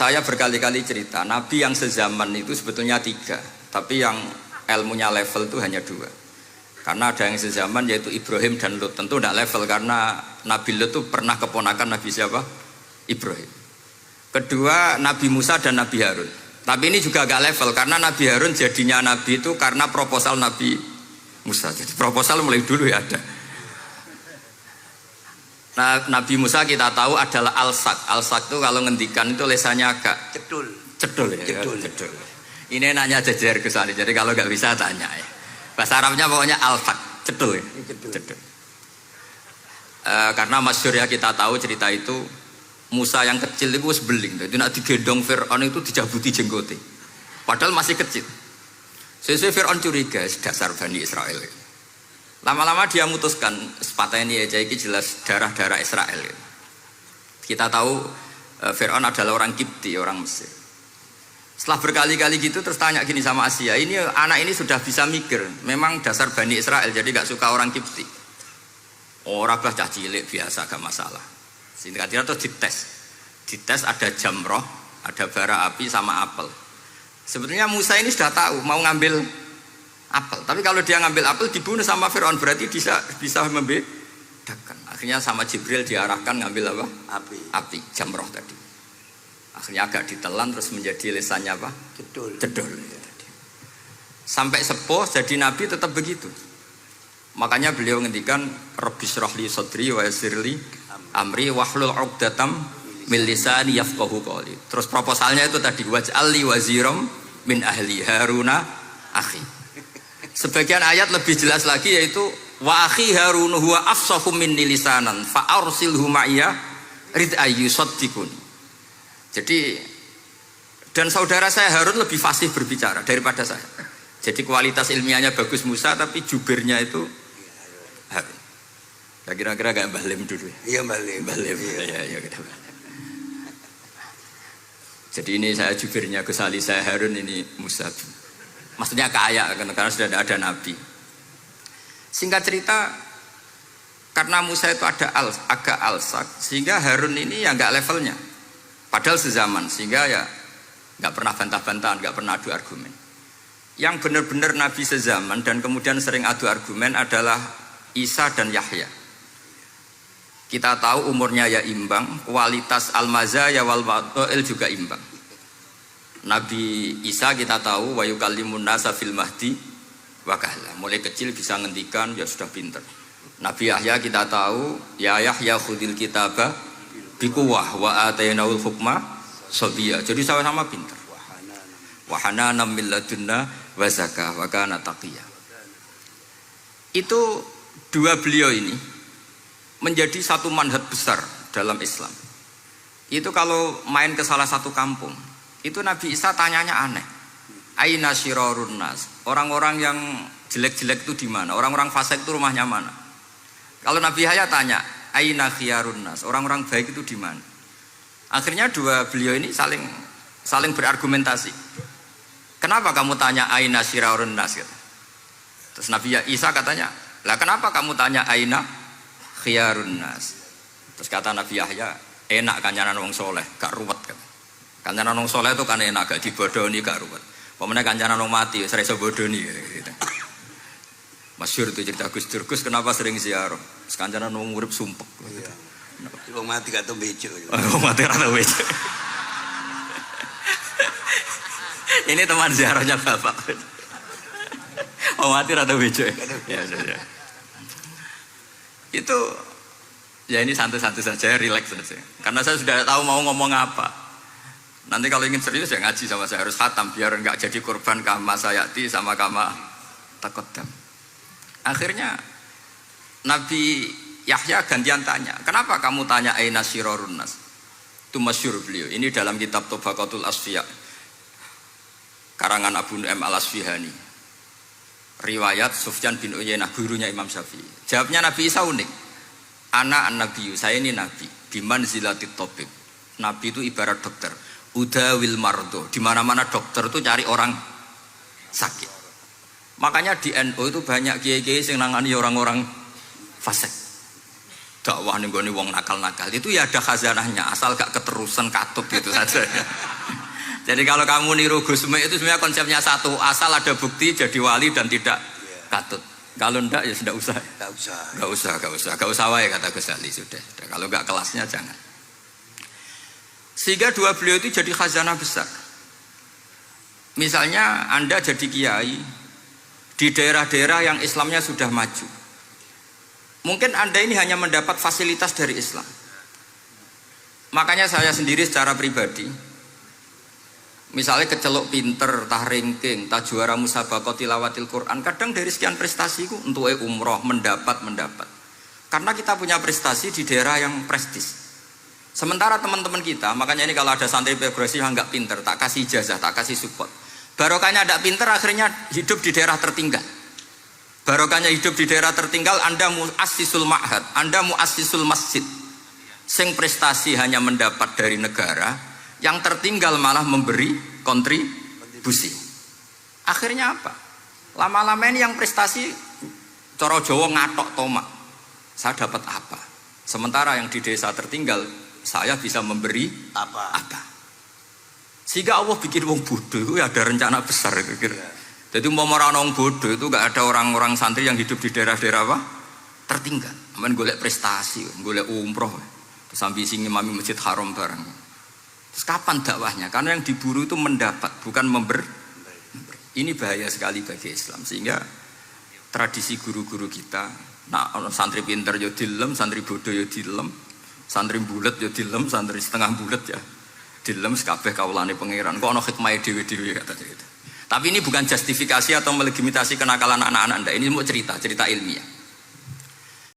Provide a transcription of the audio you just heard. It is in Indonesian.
Saya berkali-kali cerita, Nabi yang sezaman itu sebetulnya 3, tapi yang ilmunya level itu hanya 2. Karena ada yang sezaman yaitu Ibrahim dan Lut. Tentu tidak level karena Nabi Lut itu pernah keponakan Nabi siapa? Ibrahim. Kedua Nabi Musa dan Nabi Harun. Tapi ini juga agak level karena Nabi Harun jadinya Nabi itu karena proposal Nabi Musa. Jadi proposal mulai dulu ya ada. Nah, Nabi Musa kita tahu adalah al-sak. Al-sak itu kalau ngendikan itu lesannya agak cedul. Cedul ya. Cedul. Cedul. Ini nanya jejer ke sana. Jadi kalau nggak bisa tanya ya. Bahasa Arabnya pokoknya al-sak. Cedul ya. Cedul. Karena masyhur ya kita tahu cerita itu Musa yang kecil itu beling. Jadi nak digendong Fir'aun itu dijabuti jenggote. Padahal masih kecil. Sesuai Fir'aun curiga dasar Bani Israel. Lama-lama dia memutuskan sepatah ini aja ini jelas darah-darah Israel. Kita tahu Fir'aun adalah orang Kipti, orang Mesir. Setelah berkali-kali gitu terus tanya gini sama Asia, ini anak ini sudah bisa mikir, memang dasar Bani Israel jadi gak suka orang Kipti. Orang bah cah cilik biasa gak masalah. Singkatnya terus dites ada jamroh, ada bara api sama apel. Sebetulnya Musa ini sudah tahu mau ngambil apel, tapi kalau dia ngambil apel dibunuh sama Fir'aun berarti bisa membedakan. Akhirnya sama Jibril diarahkan ngambil apa? Api jamroh tadi. Akhirnya agak ditelan terus menjadi lesannya apa? Cedul. Sampai sepuh jadi nabi tetap begitu. Makanya beliau ngendikan Rabbis shrahli sadri wa yassirli amri wahlul 'uqdatam min lisani yafqahu qawli. Terus proposalnya itu tadi waj'alli waziram min ahli Haruna akhi. Sebagian ayat lebih jelas lagi yaitu wa akhi Harun huwa afsahu minni lisanan fa arsilhu ma'iyya rid ayyusaddiqun. Jadi dan saudara saya Harun lebih fasih berbicara daripada saya. Jadi kualitas ilmiahnya bagus Musa tapi jubirnya itu Harun. Ya kira-kira kayak Mbah Lim dulu. Iya Mbah Lim. Ya. Jadi ini saya jubirnya Gus Ali, saya Harun, ini Musa. Maksudnya kaya karena sudah ada nabi. Singkat cerita, karena Musa itu agak alsak, sehingga Harun ini ya nggak levelnya. Padahal sezaman, sehingga ya nggak pernah bantah-bantahan, nggak pernah adu argumen. Yang benar-benar nabi sezaman dan kemudian sering adu argumen adalah Isa dan Yahya. Kita tahu umurnya ya imbang, kualitas al-mazaya wal wada'il juga imbang. Nabi Isa kita tahu wa yukallimun nasa fil mahdi wa kahla. Mulai kecil bisa ngendikan, ya sudah pinter. Nabi Yahya kita tahu ya Yahya khudil kitaba biquwah wa atainaul hukma sabiyya. Jadi sama-sama pinter. Wa hananan min ladunna wa zakah wa kana taqiyya. Itu dua beliau ini menjadi satu manhaj besar dalam Islam. Itu kalau main ke salah satu kampung, itu Nabi Isa tanyanya aneh. Aina syirarun nas? Orang-orang yang jelek-jelek itu di mana? Orang-orang fasik itu rumahnya mana? Kalau Nabi Yahya tanya, aina khiyarun nas? Orang-orang baik itu di mana? Akhirnya dua beliau ini saling berargumentasi. Kenapa kamu tanya aina syirarun nas? Terus Nabi Isa katanya, lah kenapa kamu tanya aina khiyarun nas? Terus kata Nabi Yahya, enak kancanan wong soleh, gak ruwet kan? Kancanan wong soleh itu kan enak, gak dibodoni, gak ruwet. Pokoknya kancanan wong mati, sering bodoni gitu. Masyhur itu cerita Gus Dur, Gus kenapa sering ziarah? Kancanan wong urip sumpek. Iya. Wong mati gak tau bejo. Wong mati gak tau bejo. Ini teman ziarahnya Bapak. Wong mati gak tau bejo. Ya. Itu ya ini santai-santai saja, relax saja. Karena saya sudah tahu mau ngomong apa. Nanti kalau ingin serius ya ngaji sama saya, harus khatam biar enggak jadi korban kama sayati sama kama takodam. Akhirnya Nabi Yahya gantian tanya, kenapa kamu tanya aina syirarun nas? Itu masyhur beliau. Ini dalam kitab Tabaqatul Asfiya karangan Abu Nu'aim al-Asfihani. Riwayat Sufyan bin Uyainah, gurunya Imam Syafi'i. Jawabnya Nabi Isa unik. Ana an-nabiyyu, saya ini nabi. Biman zilatit tabib. Nabi itu ibarat dokter. Udawil mardo, di mana-mana dokter itu cari orang sakit. Makanya di NU itu banyak kiai-kiai yang nangani orang-orang fasik. dakwah ning gone wong nakal-nakal itu ya ada khazanahnya, asal gak keterusan katut gitu saja. Jadi kalau kamu niru Gusme itu sebenarnya konsepnya satu, asal ada bukti jadi wali dan tidak katut. Kalau ndak ya sudah usah. Gak usah wae kata Gus Ali sudah. Kalau gak kelasnya jangan. Sehingga dua beliau itu jadi khazanah besar. Misalnya Anda jadi kiai di daerah-daerah yang Islamnya sudah maju. Mungkin Anda ini hanya mendapat fasilitas dari Islam. Makanya saya sendiri secara pribadi, misalnya kecelok pinter, tah ranking, tah juara musabaqah tilawatil Quran, kadang dari sekian prestasiku untuk umroh mendapat. Karena kita punya prestasi di daerah yang prestis. Sementara teman-teman kita, makanya ini kalau ada santri progresif yang nggak pinter, tak kasih ijazah, tak kasih support. Barokahnya tidak pinter, akhirnya hidup di daerah tertinggal. Barokahnya hidup di daerah tertinggal, Anda muassisul ma'had, Anda muassisul masjid. Sing prestasi hanya mendapat dari negara, yang tertinggal malah memberi kontribusi. Akhirnya apa? Lama-lama ini yang prestasi coro Jawa ngatok tomak. Saya dapat apa? Sementara yang di desa tertinggal saya bisa memberi apa? Sehingga Allah bikin wong bodoh itu ada rencana besar kira-kira. Jadi mau orang bodoh itu gak ada orang-orang santri yang hidup di daerah-daerah apa? Tertinggal. Aman golek prestasi, golek umroh. Terus ambisi ngimami Masjid Haram bareng. Terus kapan dakwahnya? Karena yang diburu itu mendapat, bukan memberi. Ini bahaya sekali bagi Islam. Sehingga tradisi guru-guru kita, nah santri pinter ya dilem, santri bodoh ya dilem, santri bulet ya dilem, santri setengah bulet ya dilem, sekabeh kaulane pangeran. Kok ana hikmah dhewe-dhewe kata gitu. Tapi ini bukan justifikasi atau melegitimasi kenakalan anak-anak Anda. Ini mau cerita ilmiah.